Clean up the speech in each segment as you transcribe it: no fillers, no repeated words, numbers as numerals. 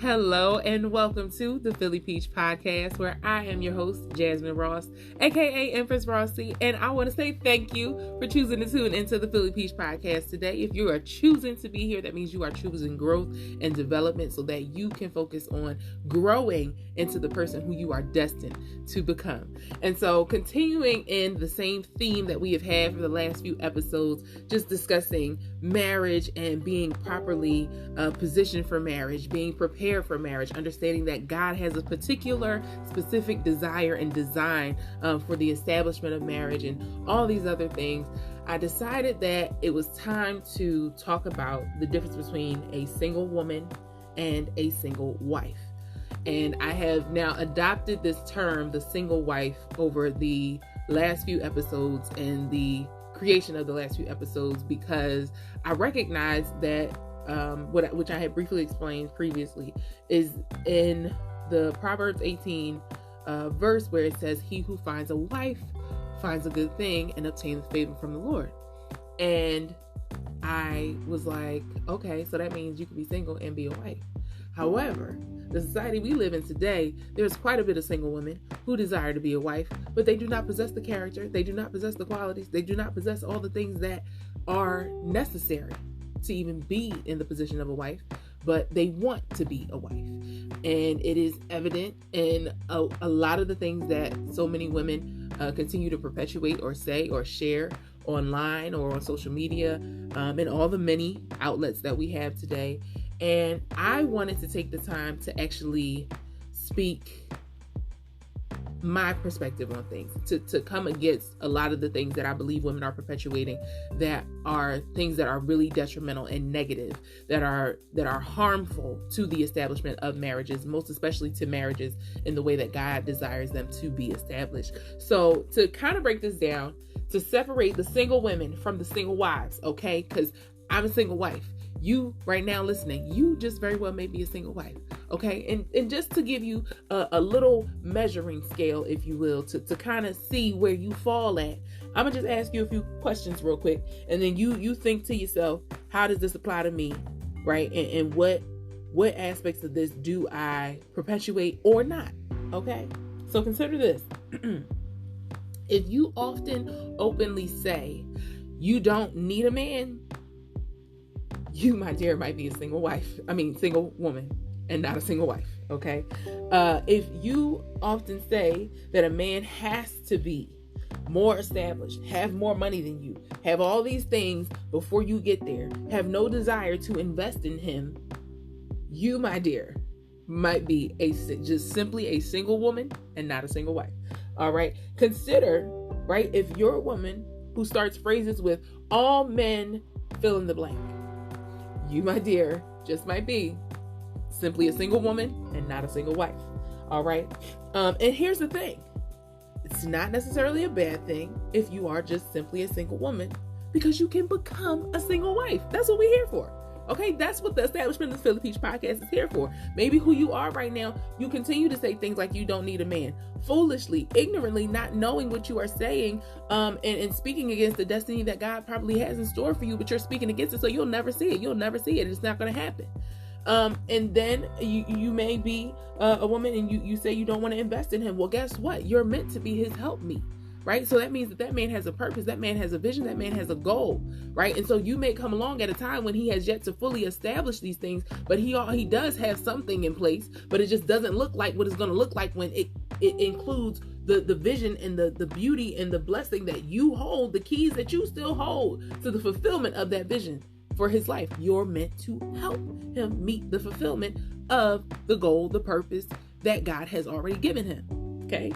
Hello and welcome to the Philly Peach Podcast, where I am your host, Jasmine Ross, aka Empress Rossi, and I want to say thank you for choosing to tune into the Philly Peach Podcast today. If you are choosing to be here, that means you are choosing growth and development so that you can focus on growing into the person who you are destined to become. And so, continuing in the same theme that we have had for the last few episodes, just discussing marriage and being properly positioned for marriage, being prepared for marriage, understanding that God has a particular specific desire and design for the establishment of marriage and all these other things. I decided that it was time to talk about the difference between a single woman and a single wife. And I have now adopted this term, the single wife, over the last few episodes and the creation of the last few episodes, because I recognize that which I had briefly explained previously, is in the Proverbs 18 verse where it says, "He who finds a wife finds a good thing and obtains favor from the Lord." And I was like, okay, so that means you can be single and be a wife. However, the society we live in today, there's quite a bit of single women who desire to be a wife, but they do not possess the character, they do not possess the qualities, they do not possess all the things that are necessary to even be in the position of a wife, but they want to be a wife. And it is evident in a lot of the things that so many women continue to perpetuate or say or share online or on social media, and all the many outlets that we have today. And I wanted to take the time to actually speak my perspective on things, to come against a lot of the things that I believe women are perpetuating, that are things that are really detrimental and negative, that are harmful to the establishment of marriages, most especially to marriages in the way that God desires them to be established. So to kind of break this down, to separate the single women from the single wives, okay? Because I'm a single wife. You right now listening, you just very well may be a single wife, okay? And just to give you a little measuring scale, if you will, to kind of see where you fall at, I'm gonna just ask you a few questions real quick, and then you think to yourself, how does this apply to me, right? And what aspects of this do I perpetuate or not, okay? So consider this. If you often openly say you don't need a man, you, my dear, might be a single woman and not a single wife, okay? If you often say that a man has to be more established, have more money than you, have all these things before you get there, have no desire to invest in him, you, my dear, might be just simply a single woman and not a single wife, all right? Consider, right, if you're a woman who starts phrases with "all men fill in the blank," you, my dear, just might be simply a single woman and not a single wife. All right. And here's the thing. It's not necessarily a bad thing if you are just simply a single woman, because you can become a single wife. That's what we're here for. Okay, that's what the establishment of the Philly Peach Podcast is here for. Maybe who you are right now, you continue to say things like you don't need a man, foolishly, ignorantly, not knowing what you are saying, and speaking against the destiny that God probably has in store for you, but you're speaking against it, so you'll never see it. You'll never see it. It's not going to happen. And then you may be a woman and you say you don't want to invest in him. Well, guess what? You're meant to be his helpmeet. Right? So that means that man has a purpose, that man has a vision, that man has a goal, right? And so you may come along at a time when he has yet to fully establish these things, but he does have something in place, but it just doesn't look like what it's going to look like when it includes the vision and the beauty and the blessing that you hold, the keys that you still hold to the fulfillment of that vision for his life. You're meant to help him meet the fulfillment of the goal, the purpose that God has already given him. Okay.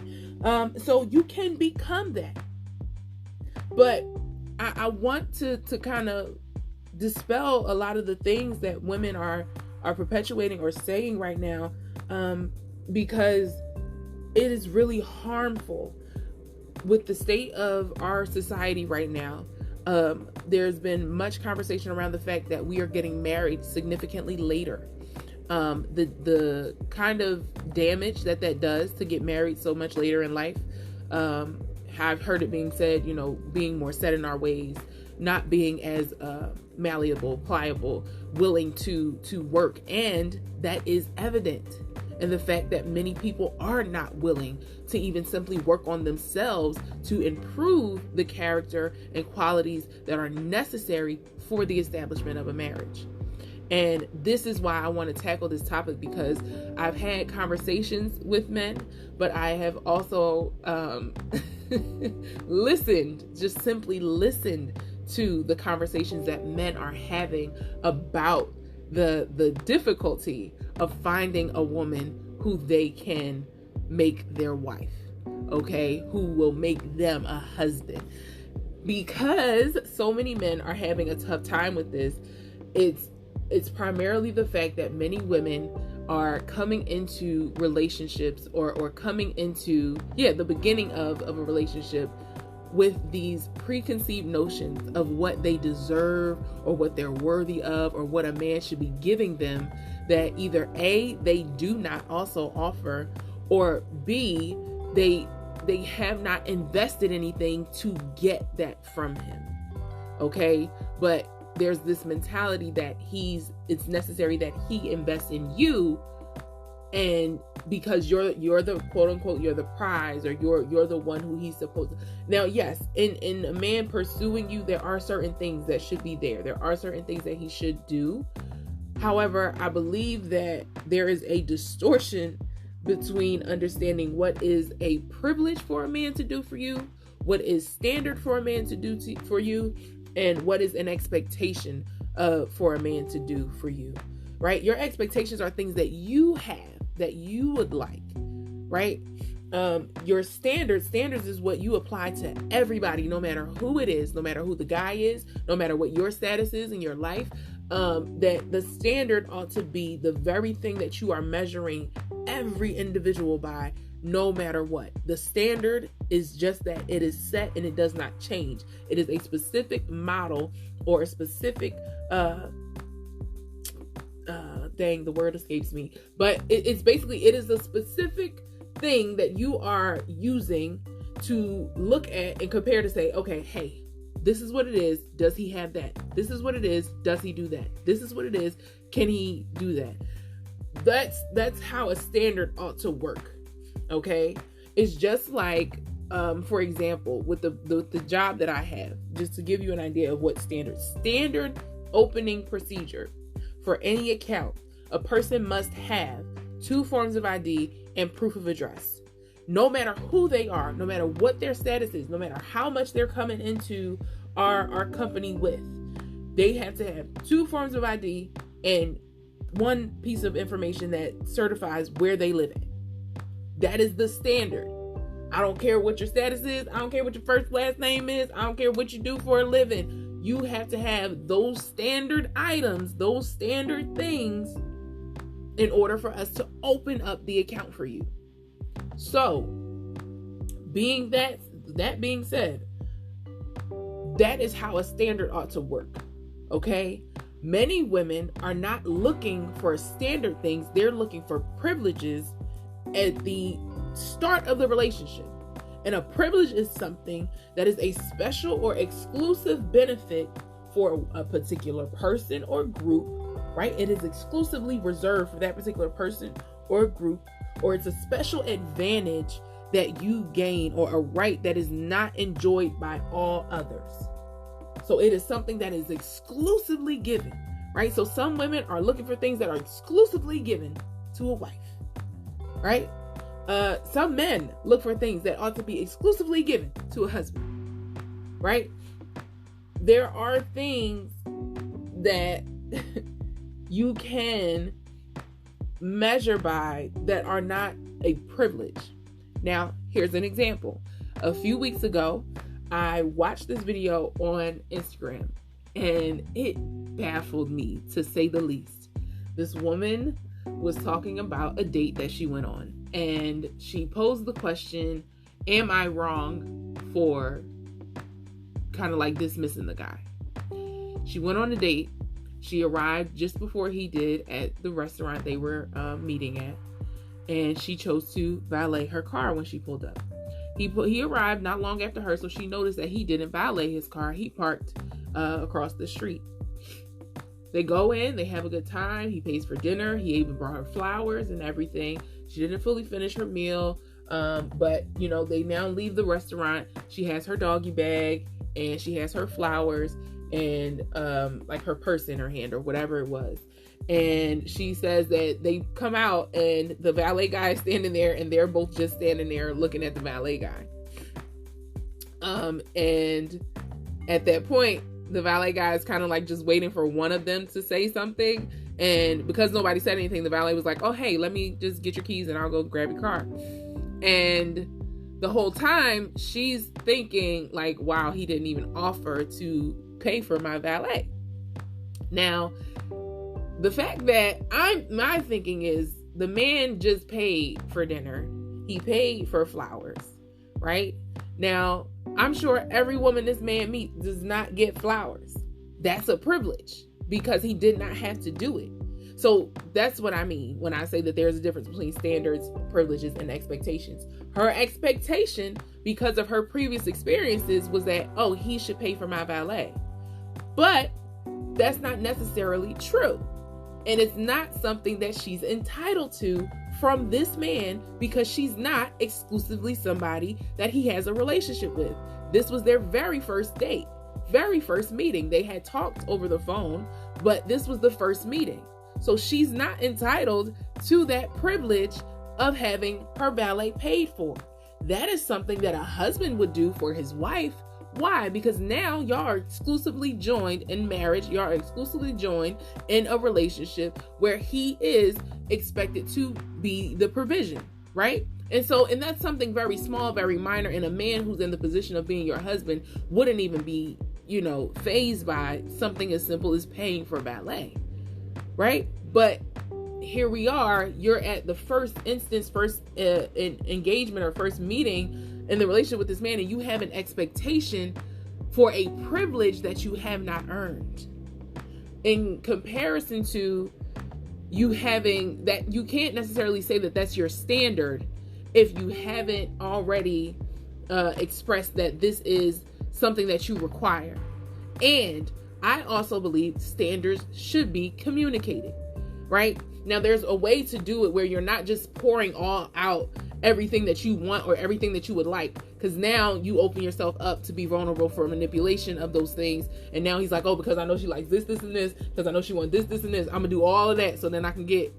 So you can become that, but I want to kind of dispel a lot of the things that women are perpetuating or saying right now, because it is really harmful with the state of our society right now. There's been much conversation around the fact that we are getting married significantly later. The kind of damage that does to get married so much later in life. I've heard it being said, being more set in our ways, not being as malleable, pliable, willing to work. And that is evident in the fact that many people are not willing to even simply work on themselves to improve the character and qualities that are necessary for the establishment of a marriage. And this is why I want to tackle this topic, because I've had conversations with men, but I have also just simply listened to the conversations that men are having about the difficulty of finding a woman who they can make their wife, okay, who will make them a husband. Because so many men are having a tough time with this, it's primarily the fact that many women are coming into relationships or coming into the beginning of a relationship with these preconceived notions of what they deserve or what they're worthy of or what a man should be giving them, that either A, they do not also offer, or B, they have not invested anything to get that from him. Okay? But there's this mentality that it's necessary that he invests in you, and because you're the quote unquote, you're the prize, or you're the one who he's supposed to. Now, yes, in a man pursuing you, there are certain things that should be there. There are certain things that he should do. However, I believe that there is a distortion between understanding what is a privilege for a man to do for you, what is standard for a man to do for you, and what is an expectation for a man to do for you, right? Your expectations are things that you have, that you would like, right? Your standards is what you apply to everybody, no matter who it is, no matter who the guy is, no matter what your status is in your life. That the standard ought to be the very thing that you are measuring every individual by, no matter what. The standard is just that it is set and it does not change. It is a specific model or a specific, dang, the word escapes me. But it's basically, it is a specific thing that you are using to look at and compare to say, okay, hey, this is what it is. Does he have that? This is what it is. Does he do that? This is what it is. Can he do that? That's how a standard ought to work. Okay. It's just like, for example, with the job that I have, just to give you an idea of what standard opening procedure for any account, a person must have 2 forms of ID and proof of address. No matter who they are, no matter what their status is, no matter how much they're coming into our company with, they have to have 2 forms of ID and 1 piece of information that certifies where they live at. That is the standard. I don't care what your status is. I don't care what your first last name is. I don't care what you do for a living. You have to have those standard items, those standard things, in order for us to open up the account for you. So, being that being said, that is how a standard ought to work. Okay? Many women are not looking for standard things. They're looking for privileges at the start of the relationship. And a privilege is something that is a special or exclusive benefit for a particular person or group, right? It is exclusively reserved for that particular person or group, or it's a special advantage that you gain, or a right that is not enjoyed by all others. So it is something that is exclusively given, right? So some women are looking for things that are exclusively given to a wife, right? Some men look for things that ought to be exclusively given to a husband, right? There are things that you can measure by that are not a privilege. Now, here's an example. A few weeks ago, I watched this video on Instagram, and it baffled me, to say the least. This woman was talking about a date that she went on, and she posed the question, am I wrong for kind of like dismissing the guy? She went on a date. She arrived just before he did at the restaurant they were meeting at, and she chose to valet her car when she pulled up. He arrived not long after her, so she noticed that he didn't valet his car. He parked across the street. They go in, they have a good time. He pays for dinner. He even brought her flowers and everything. She didn't fully finish her meal. But they now leave the restaurant. She has her doggy bag and she has her flowers and like her purse in her hand or whatever it was. And she says that they come out and the valet guy is standing there and they're both just standing there looking at the valet guy. And at that point, the valet guy is kind of like just waiting for one of them to say something. And because nobody said anything, the valet was like, oh, hey, let me just get your keys and I'll go grab your car. And the whole time she's thinking like, wow, he didn't even offer to pay for my valet. Now, the fact that my thinking is the man just paid for dinner. He paid for flowers, right? Now, I'm sure every woman this man meets does not get flowers. That's a privilege because he did not have to do it. So that's what I mean when I say that there's a difference between standards, privileges, and expectations. Her expectation, because of her previous experiences, was that, oh, he should pay for my valet. But that's not necessarily true. And it's not something that she's entitled to from this man because she's not exclusively somebody that he has a relationship with. This was their very first date, very first meeting. They had talked over the phone, but this was the first meeting. So she's not entitled to that privilege of having her valet paid for. That is something that a husband would do for his wife. Why? Because now y'all are exclusively joined in marriage. Y'all are exclusively joined in a relationship where he is expected to be the provision, right? And that's something very small, very minor. And a man who's in the position of being your husband wouldn't even be, fazed by something as simple as paying for valet, right? But here we are, you're at the first instance, first engagement or first meeting in the relationship with this man, and you have an expectation for a privilege that you have not earned. In comparison to you having that, you can't necessarily say that that's your standard if you haven't already expressed that this is something that you require. And I also believe standards should be communicated, right? Now, there's a way to do it where you're not just pouring all out everything that you want or everything that you would like, because now you open yourself up to be vulnerable for manipulation of those things. And now he's like, oh, because I know she likes this, this, and this, because I know she wants this, this, and this, I'm gonna do all of that so then I can get,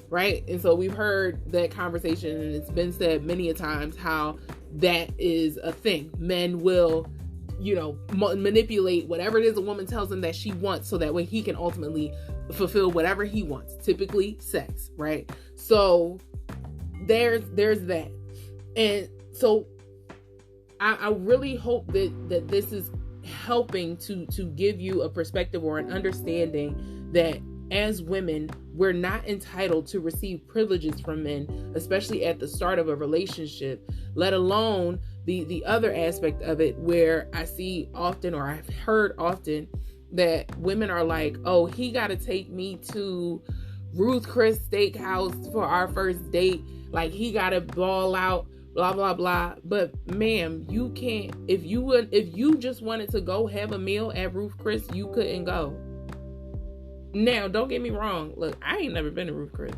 right? And so we've heard that conversation, and it's been said many a times how that is a thing. Men will, manipulate whatever it is a woman tells him that she wants so that way he can ultimately fulfill whatever he wants, typically sex, right? So there's that. And so I really hope that this is helping to give you a perspective or an understanding that as women, we're not entitled to receive privileges from men, especially at the start of a relationship, let alone the other aspect of it, where I see often, or I've heard often, that women are like, oh, he got to take me to Ruth Chris Steakhouse for our first date. Like, he got to ball out, blah, blah, blah. But ma'am, you can't, if you just wanted to go have a meal at Ruth Chris, you couldn't go. Now, don't get me wrong. Look, I ain't never been to Ruth Chris,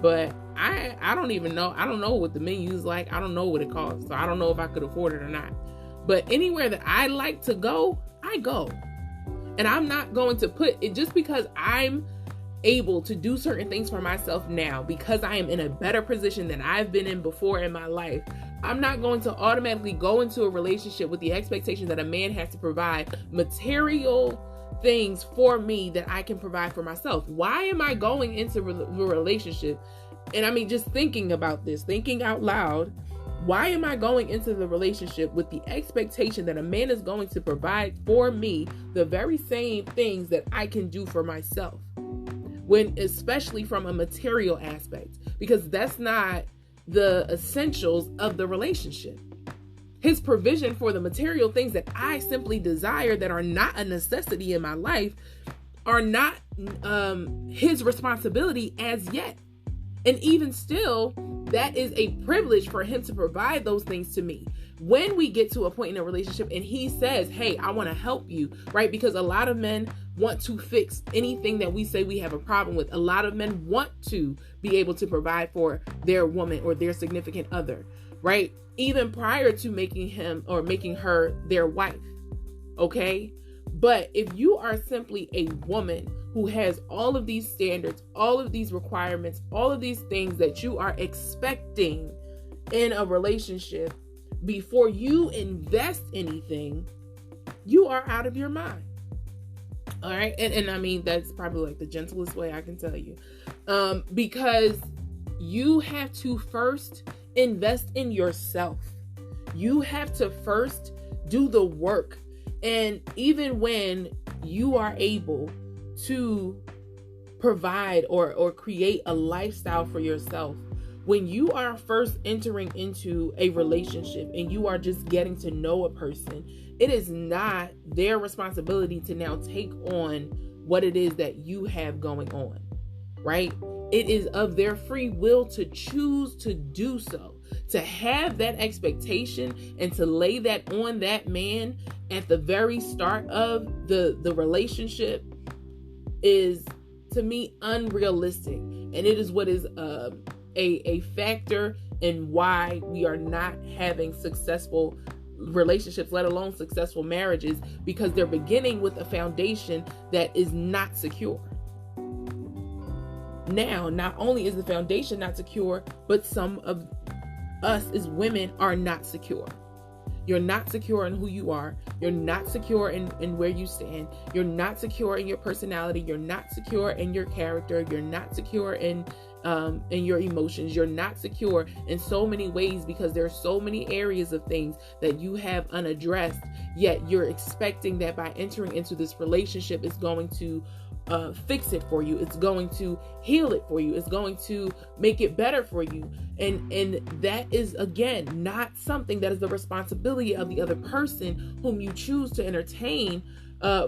but I don't even know. I don't know what the menu's like. I don't know what it costs. So I don't know if I could afford it or not. But anywhere that I like to go, I go. And I'm not going to put it, just because I'm able to do certain things for myself now, because I am in a better position than I've been in before in my life, I'm not going to automatically go into a relationship with the expectation that a man has to provide material things for me that I can provide for myself. Why am I going into a relationship? And I mean, just thinking about this, thinking out loud, why am I going into the relationship with the expectation that a man is going to provide for me the very same things that I can do for myself? When, especially from a material aspect, because that's not the essentials of the relationship. His provision for the material things that I simply desire, that are not a necessity in my life, are not his responsibility as yet. And even still, that is a privilege for him to provide those things to me. when we get to a point in a relationship and he says, hey, I want to help you, right? Because a lot of men want to fix anything that we say we have a problem with. A lot of men want to be able to provide for their woman or their significant other, right? Even prior to making him or making her their wife. Okay. But if you are simply a woman who has all of these standards, all of these requirements, all of these things that you are expecting in a relationship before you invest anything, you are out of your mind. All right. And I mean, that's probably like the gentlest way I can tell you. Because you have to first invest in yourself. You have to first do the work. And even when you are able to provide or create a lifestyle for yourself, when you are first entering into a relationship and you are just getting to know a person, it is not their responsibility to now take on what it is that you have going on, right? It is of their free will to choose to do so. To have that expectation and to lay that on that man at the very start of the relationship is, to me, unrealistic. And it is what is a factor in why we are not having successful relationships, let alone successful marriages, because they're beginning with a foundation that is not secure. Now, not only is the foundation not secure, but some of us as women are not secure. You're not secure in who you are. You're not secure in where you stand. You're not secure in your personality. You're not secure in your character. You're not secure in your emotions. You're not secure in so many ways because there are so many areas of things that you have unaddressed, yet you're expecting that by entering into this relationship is going to fix it for you. It's going to heal it for you. It's going to make it better for you. And that is, again, not something that is the responsibility of the other person whom you choose to entertain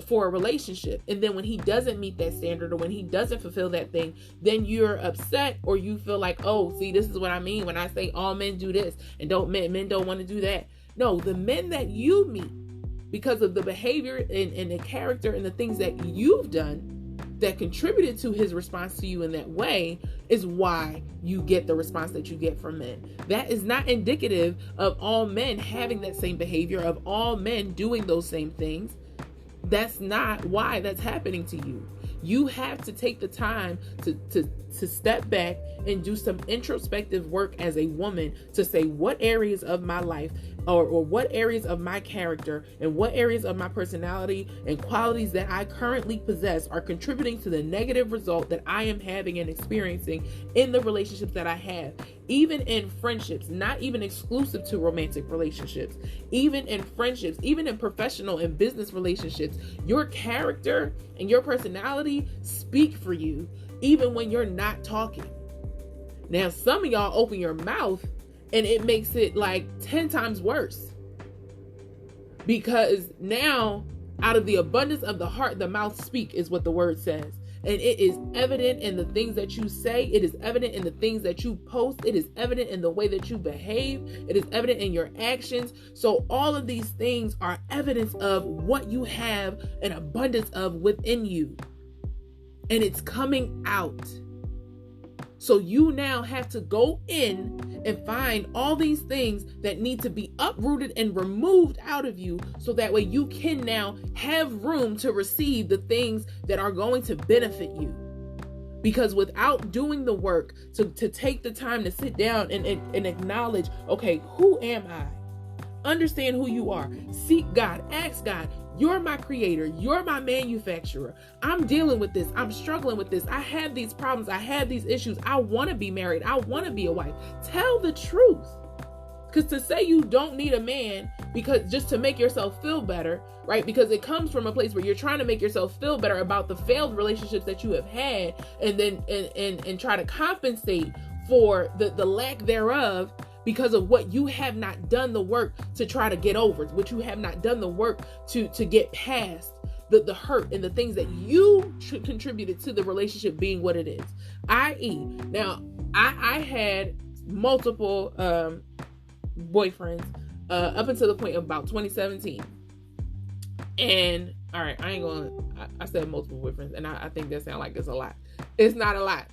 for a relationship. And then when he doesn't meet that standard or when he doesn't fulfill that thing, then you're upset or you feel like, oh, see, this is what I mean when I say all men do this and men don't want to do that. No, the men that you meet because of the behavior and the character and the things that you've done that contributed to his response to you in that way is why you get the response that you get from men. That is not indicative of all men having that same behavior, of all men doing those same things. That's not why that's happening to you. You have to take the time to step back and do some introspective work as a woman to say what areas of my life or what areas of my character and what areas of my personality and qualities that I currently possess are contributing to the negative result that I am having and experiencing in the relationships that I have. Even in friendships, not even exclusive to romantic relationships, even in friendships, even in professional and business relationships, your character and your personality speak for you, even when you're not talking. Now, some of y'all open your mouth and it makes it like 10 times worse. Because now, out of the abundance of the heart, the mouth speak is what the word says. And it is evident in the things that you say. It is evident in the things that you post. It is evident in the way that you behave. It is evident in your actions. So all of these things are evidence of what you have an abundance of within you. And it's coming out. So you now have to go in and find all these things that need to be uprooted and removed out of you so that way you can now have room to receive the things that are going to benefit you. Because without doing the work to take the time to sit down and acknowledge, okay, who am I? Understand who you are. Seek God. Ask God. You're my creator. You're my manufacturer. I'm dealing with this. I'm struggling with this. I have these problems. I have these issues. I want to be married. I want to be a wife. Tell the truth. Because to say you don't need a man because just to make yourself feel better, right? Because it comes from a place where you're trying to make yourself feel better about the failed relationships that you have had and then and try to compensate for the lack thereof. Because of what you have not done the work to try to get over, what you have not done the work to get past the hurt and the things that you contributed to the relationship being what it is. I.e., now I had multiple boyfriends up until the point of about 2017. And all right, I said multiple boyfriends, and I think that sounds like it's a lot. It's not a lot.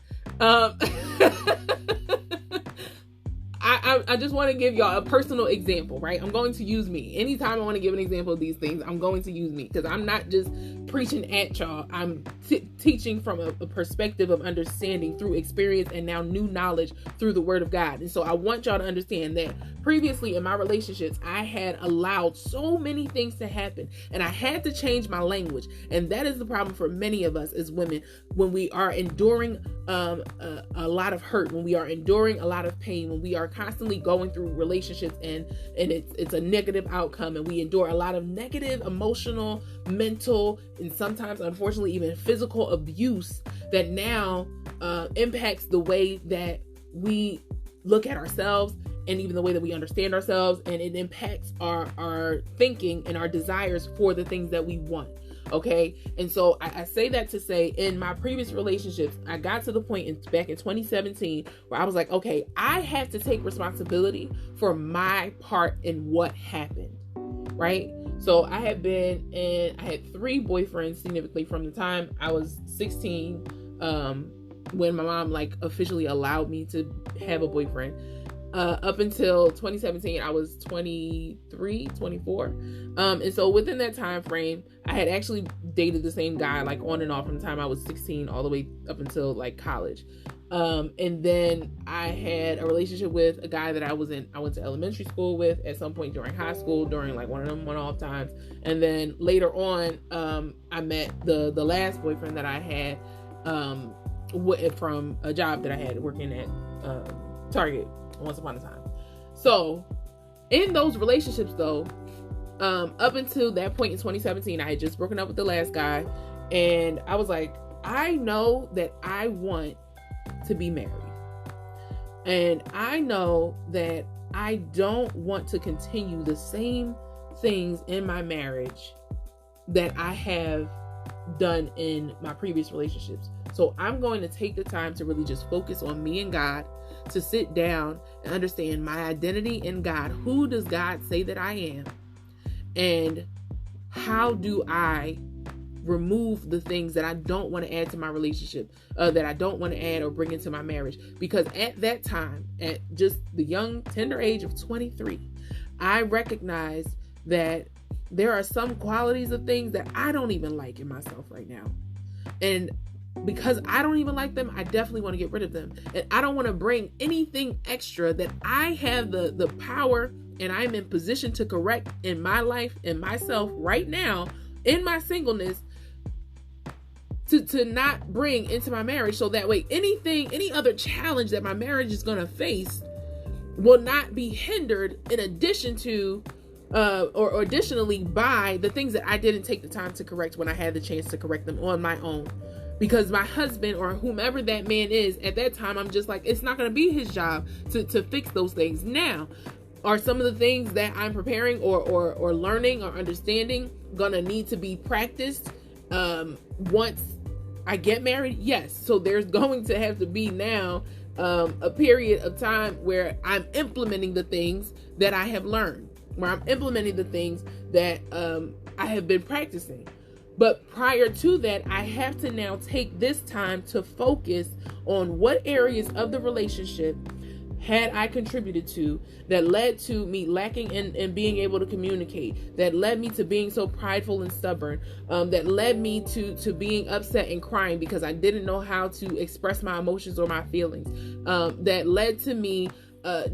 I just want to give y'all a personal example, right? I'm going to use me. Anytime I want to give an example of these things, I'm going to use me, because I'm not just preaching at y'all. I'm teaching from a perspective of understanding through experience and now new knowledge through the Word of God. And so I want y'all to understand that previously in my relationships, I had allowed so many things to happen, and I had to change my language. And that is the problem for many of us as women when we are enduring a lot of hurt, when we are enduring a lot of pain, when we are constantly going through relationships and it's a negative outcome, and we endure a lot of negative emotional, mental, and sometimes unfortunately even physical abuse that now impacts the way that we look at ourselves and even the way that we understand ourselves, and it impacts our thinking and our desires for the things that we want. Okay. And so I say that to say, in my previous relationships, I got to the point back in 2017 where I was like, okay, I have to take responsibility for my part in what happened. Right. So I had 3 boyfriends significantly from the time I was 16, when my mom officially allowed me to have a boyfriend. Up until 2017, I was 23, 24. And so within that time frame, I had actually dated the same guy on and off from the time I was 16 all the way up until college. And then I had a relationship with a guy that I went to elementary school with at some point during high school, during one of them one-off times. And then later on, I met the last boyfriend that I had from a job that I had working at Target once upon a time. So in those relationships though, up until that point in 2017, I had just broken up with the last guy, and I was like, I know that I want to be married, and I know that I don't want to continue the same things in my marriage that I have done in my previous relationships. So I'm going to take the time to really just focus on me and God, to sit down and understand my identity in God. Who does God say that I am? And how do I remove the things that I don't want to add to my relationship, that I don't want to add or bring into my marriage? Because at that time, at just the young, tender age of 23, I recognized that there are some qualities of things that I don't even like in myself right now. And because I don't even like them, I definitely want to get rid of them. And I don't want to bring anything extra that I have the power and I'm in position to correct in my life and myself right now in my singleness to not bring into my marriage. So that way, any other challenge that my marriage is going to face will not be hindered in addition to or additionally by the things that I didn't take the time to correct when I had the chance to correct them on my own. Because my husband or whomever that man is at that time, I'm just like, it's not going to be his job to fix those things. Now, are some of the things that I'm preparing or learning or understanding going to need to be practiced once I get married? Yes. So there's going to have to be now a period of time where I'm implementing the things that I have learned, where I'm implementing the things that I have been practicing. But prior to that, I have to now take this time to focus on what areas of the relationship had I contributed to that led to me lacking in being able to communicate, that led me to being so prideful and stubborn, that led me to being upset and crying because I didn't know how to express my emotions or my feelings, that led to me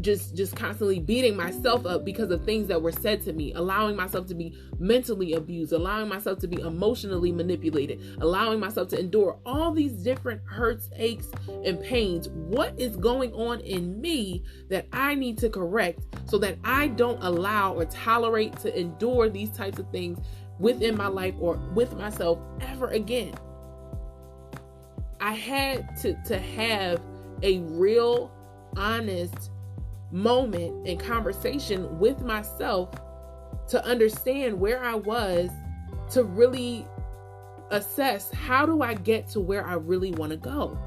just constantly beating myself up because of things that were said to me, allowing myself to be mentally abused, allowing myself to be emotionally manipulated, allowing myself to endure all these different hurts, aches, and pains. What is going on in me that I need to correct so that I don't allow or tolerate to endure these types of things within my life or with myself ever again? I had to have a real, honest moment and conversation with myself to understand where I was, to really assess how do I get to where I really want to go.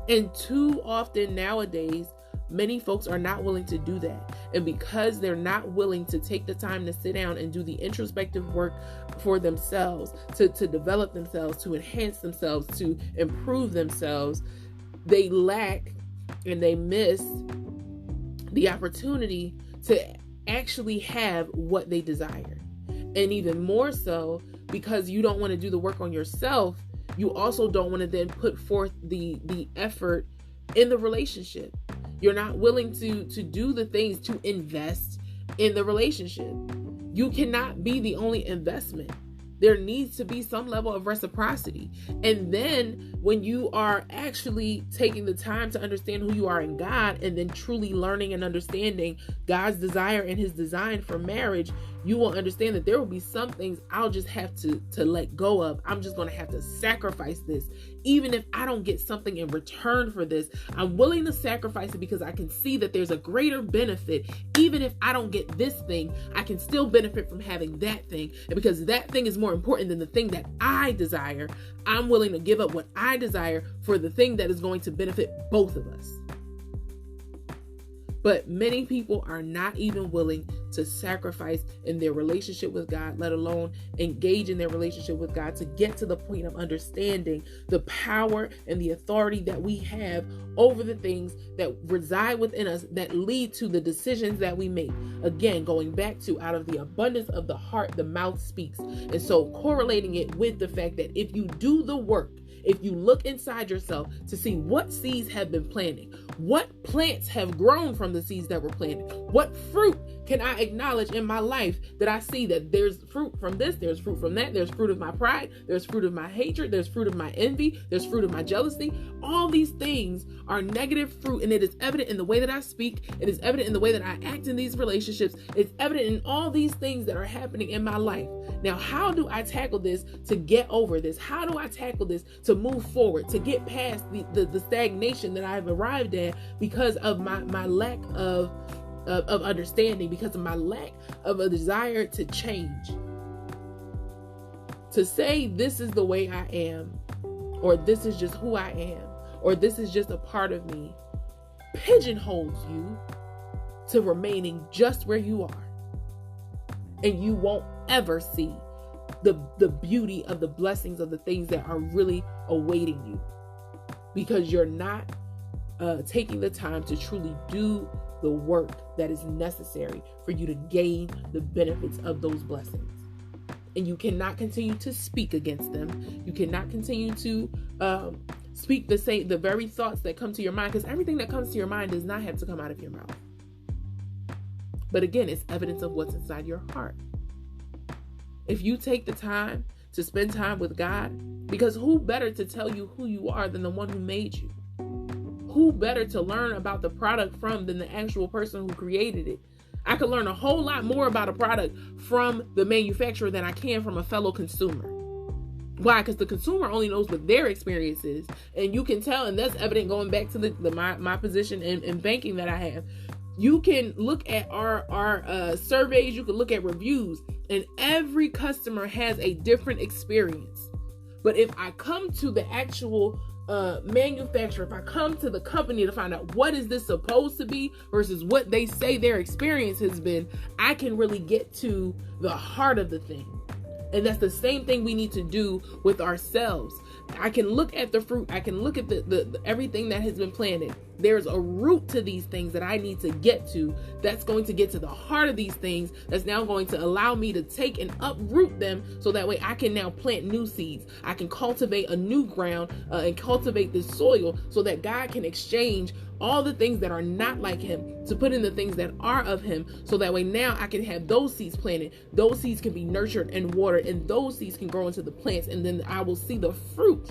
And too often nowadays, Many folks are not willing to do that. And because they're not willing to take the time to sit down and do the introspective work for themselves, to develop themselves, to enhance themselves, to improve themselves, they lack and they miss the opportunity to actually have what they desire. And even more so, because you don't want to do the work on yourself, you also don't want to then put forth the effort in the relationship. You're not willing to do the things to invest in the relationship. You cannot be the only investment. There needs to be some level of reciprocity. And then when you are actually taking the time to understand who you are in God, and then truly learning and understanding God's desire and his design for marriage, you will understand that there will be some things I'll just have to let go of. I'm just going to have to sacrifice this. Even if I don't get something in return for this, I'm willing to sacrifice it because I can see that there's a greater benefit. Even if I don't get this thing, I can still benefit from having that thing. And because that thing is more important than the thing that I desire, I'm willing to give up what I desire for the thing that is going to benefit both of us. But many people are not even willing to sacrifice in their relationship with God, let alone engage in their relationship with God to get to the point of understanding the power and the authority that we have over the things that reside within us that lead to the decisions that we make. Again, going back to out of the abundance of the heart, the mouth speaks. And so correlating it with the fact that if you do the work, if you look inside yourself to see what seeds have been planted, what plants have grown from the seeds that were planted, what fruit can I acknowledge in my life that I see that there's fruit from this, there's fruit from that, there's fruit of my pride, there's fruit of my hatred, there's fruit of my envy, there's fruit of my jealousy. All these things are negative fruit, and it is evident in the way that I speak. It is evident in the way that I act in these relationships. It's evident in all these things that are happening in my life. Now, how do I tackle this to get over this? How do I tackle this to move forward, to get past the stagnation that I've arrived at because of my lack of understanding, because of my lack of a desire to change? To say this is the way I am, or this is just who I am, or this is just a part of me, pigeonholes you to remaining just where you are. And you won't ever see the beauty of the blessings of the things that are really awaiting you, because you're not taking the time to truly do the work that is necessary for you to gain the benefits of those blessings. And you cannot continue to speak against them. You cannot continue to speak the very thoughts that come to your mind, because everything that comes to your mind does not have to come out of your mouth. But again, it's evidence of what's inside your heart. If you take the time to spend time with God, because who better to tell you who you are than the one who made you? Who better to learn about the product from than the actual person who created it? I could learn a whole lot more about a product from the manufacturer than I can from a fellow consumer. Why? Because the consumer only knows what their experience is. And you can tell, and that's evident going back to my position in banking that I have. You can look at our surveys, you can look at reviews, and every customer has a different experience. But if I come to the actual manufacturer, if I come to the company to find out what is this supposed to be versus what they say their experience has been, I can really get to the heart of the thing. And that's the same thing we need to do with ourselves. I can look at the fruit. I can look at the everything that has been planted. There's a root to these things that I need to get to. That's going to get to the heart of these things. That's now going to allow me to take and uproot them, so that way I can now plant new seeds. I can cultivate a new ground and cultivate this soil, so that God can exchange all the things that are not like him to put in the things that are of him, so that way now I can have those seeds planted. Those seeds can be nurtured and watered, and those seeds can grow into the plants, and then I will see the fruit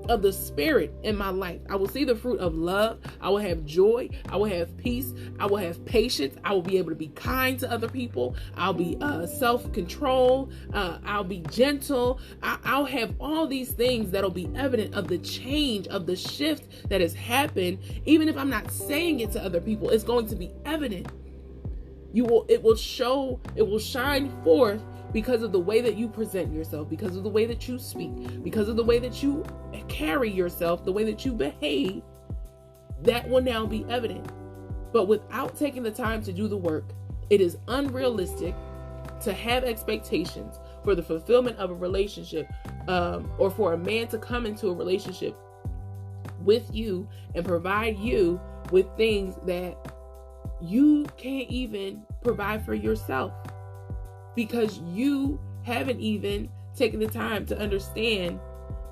of the Spirit in my life. I will see the fruit of love. I will have joy. I will have peace. I will have patience. I will be able to be kind to other people. I'll be self-control. I'll be gentle. I'll have all these things that'll be evident of the change, of the shift that has happened. Even if I'm not saying it to other people, it's going to be evident. It will shine forth because of the way that you present yourself, because of the way that you speak, because of the way that you carry yourself, the way that you behave. That will now be evident. But without taking the time to do the work, it is unrealistic to have expectations for the fulfillment of a relationship, or for a man to come into a relationship with you and provide you with things that you can't even provide for yourself, because you haven't even taken the time to understand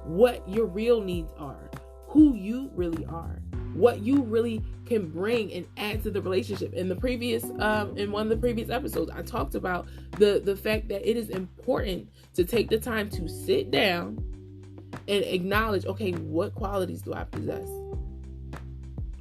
what your real needs are, who you really are, what you really can bring and add to the relationship. In one of the previous episodes, I talked about the fact that it is important to take the time to sit down and acknowledge, okay, what qualities do I possess?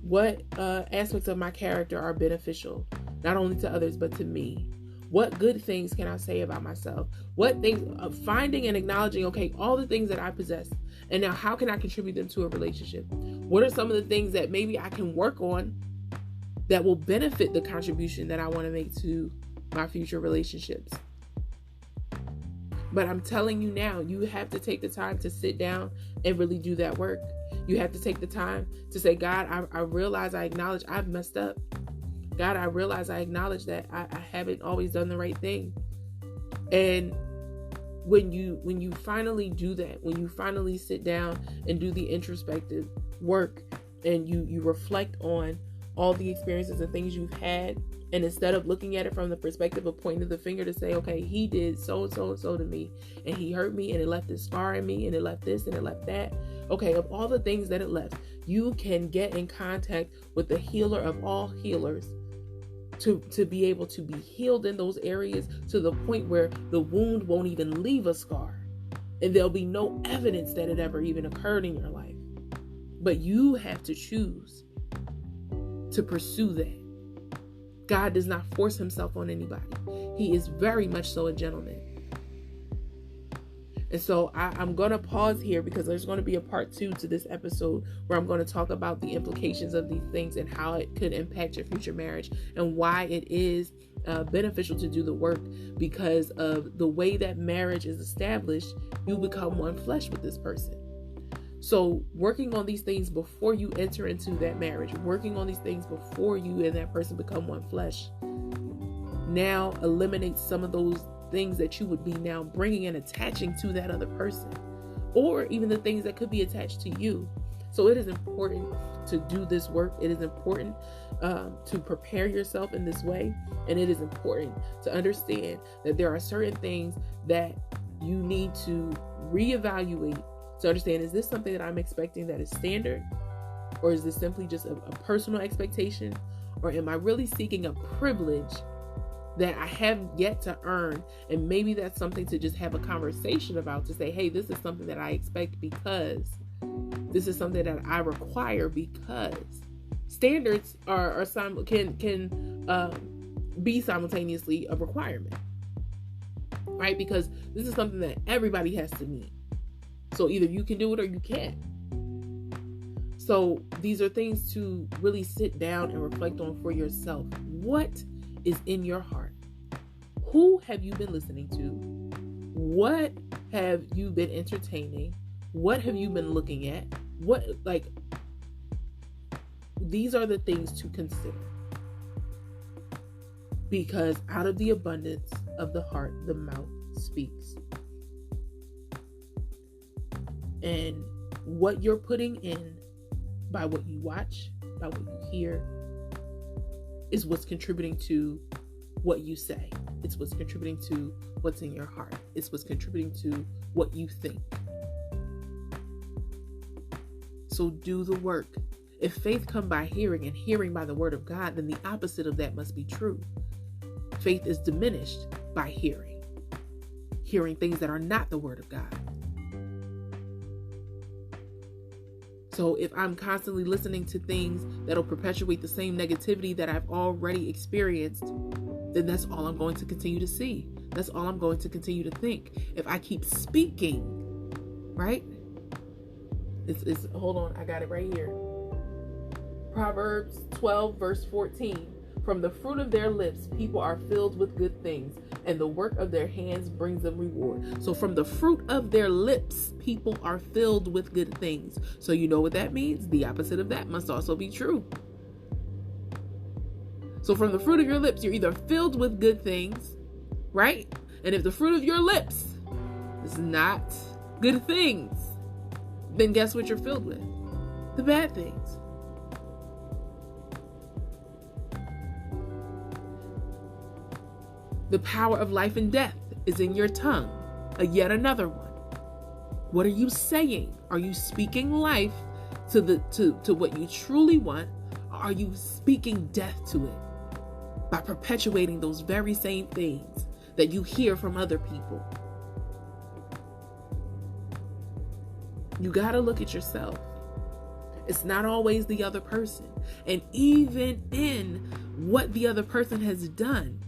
What aspects of my character are beneficial, not only to others, but to me? What good things can I say about myself? What things, finding and acknowledging, okay, all the things that I possess, and now how can I contribute them to a relationship? What are some of the things that maybe I can work on that will benefit the contribution that I want to make to my future relationships? But I'm telling you now, you have to take the time to sit down and really do that work. You have to take the time to say, God, I realize, I acknowledge I've messed up. God, I realize, I acknowledge that I haven't always done the right thing. And when you finally do that, when you finally sit down and do the introspective work, and you reflect on all the experiences and things you've had, and instead of looking at it from the perspective of pointing the finger to say, okay, he did so and so and so to me, and he hurt me, and it left this scar in me, and it left this, and it left that. Okay, of all the things that it left, you can get in contact with the healer of all healers to be able to be healed in those areas, to the point where the wound won't even leave a scar, and there'll be no evidence that it ever even occurred in your life. But you have to choose to pursue that. God does not force himself on anybody. He is very much so a gentleman. And so I'm going to pause here, because there's going to be a part 2 to this episode where I'm going to talk about the implications of these things and how it could impact your future marriage, and why it is beneficial to do the work. Because of the way that marriage is established, you become one flesh with this person. So working on these things before you enter into that marriage, working on these things before you and that person become one flesh, now eliminates some of those things that you would be now bringing and attaching to that other person, or even the things that could be attached to you. So it is important to do this work. It is important to prepare yourself in this way. And it is important to understand that there are certain things that you need to reevaluate to understand, is this something that I'm expecting that is standard? Or is this simply just a personal expectation? Or am I really seeking a privilege that I have yet to earn? And maybe that's something to just have a conversation about, to say, hey, this is something that I expect, because this is something that I require, because standards can be simultaneously a requirement, right? Because this is something that everybody has to meet. So either you can do it or you can't. So these are things to really sit down and reflect on for yourself. What is in your heart? Who have you been listening to? What have you been entertaining? What have you been looking at? These are the things to consider. Because out of the abundance of the heart, the mouth speaks. And what you're putting in by what you watch, by what you hear, is what's contributing to what you say. It's what's contributing to what's in your heart. It's what's contributing to what you think. So do the work. If faith come by hearing, and hearing by the word of God, then the opposite of that must be true. Faith is diminished by hearing things that are not the word of God. So if I'm constantly listening to things that'll perpetuate the same negativity that I've already experienced, then that's all I'm going to continue to see. That's all I'm going to continue to think. If I keep speaking, right? It's hold on, I got it right here. Proverbs 12 verse 14. From the fruit of their lips, people are filled with good things, and the work of their hands brings them reward. So from the fruit of their lips, people are filled with good things. So you know what that means? The opposite of that must also be true. So from the fruit of your lips, you're either filled with good things, right? And if the fruit of your lips is not good things, then guess what you're filled with? The bad things. The power of life and death is in your tongue. Yet another one. What are you saying? Are you speaking life to what you truly want? Or are you speaking death to it by perpetuating those very same things that you hear from other people? You got to look at yourself. It's not always the other person. And even in what the other person has done,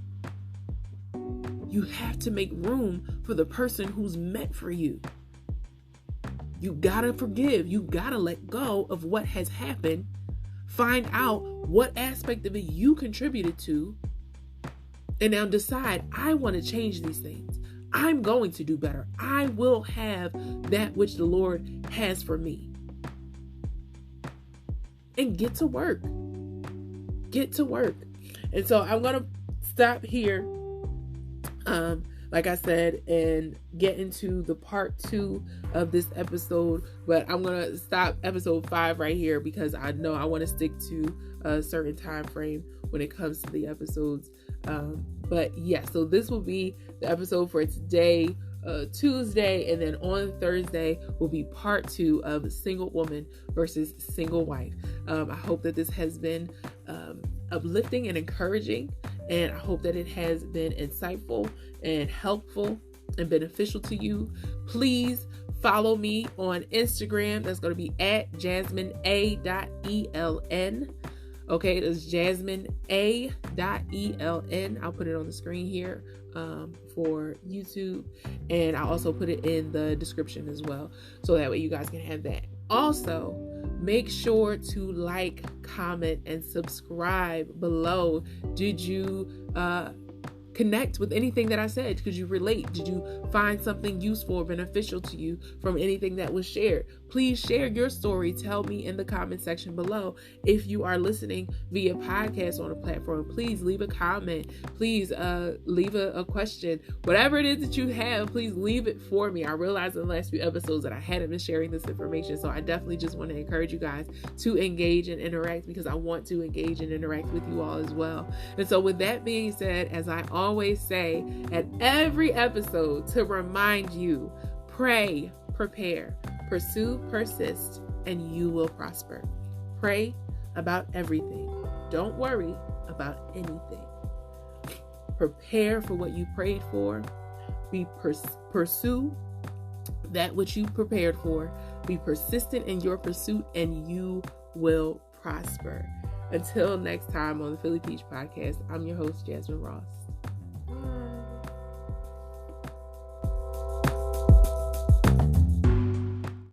you have to make room for the person who's meant for you. You gotta forgive. You gotta let go of what has happened. Find out what aspect of it you contributed to. And now decide, I want to change these things. I'm going to do better. I will have that which the Lord has for me. And get to work. Get to work. And so I'm going to stop here. Like I said, and get into the part 2 of this episode, but I'm going to stop episode 5 right here because I know I want to stick to a certain time frame when it comes to the episodes. But yeah, so this will be the episode for today, Tuesday, and then on Thursday will be part 2 of single woman versus single wife. I hope that this has been uplifting and encouraging, and I hope that it has been insightful and helpful and beneficial to you. Please follow me on Instagram. That's going to be at JasmineA.ELN. Okay, it's JasmineA.ELN. I'll put it on the screen here for YouTube, and I'll also put it in the description as well, so that way you guys can have that. Also, make sure to like, comment, and subscribe below. Did you connect with anything that I said? Could you relate? Did you find something useful or beneficial to you from anything that was shared? Please share your story. Tell me in the comment section below. If you are listening via podcast on a platform, please leave a comment. Please leave a question. Whatever it is that you have, please leave it for me. I realized in the last few episodes that I hadn't been sharing this information, so I definitely just want to encourage you guys to engage and interact, because I want to engage and interact with you all as well. And so with that being said, as I always say at every episode, to remind you, pray, prepare, pursue, persist, and you will prosper. Pray about everything. Don't worry about anything. Prepare for what you prayed for. Pursue that which you prepared for. Be persistent in your pursuit, and you will prosper. Until next time on the Philly Peach Podcast, I'm your host, Jasmine Ross.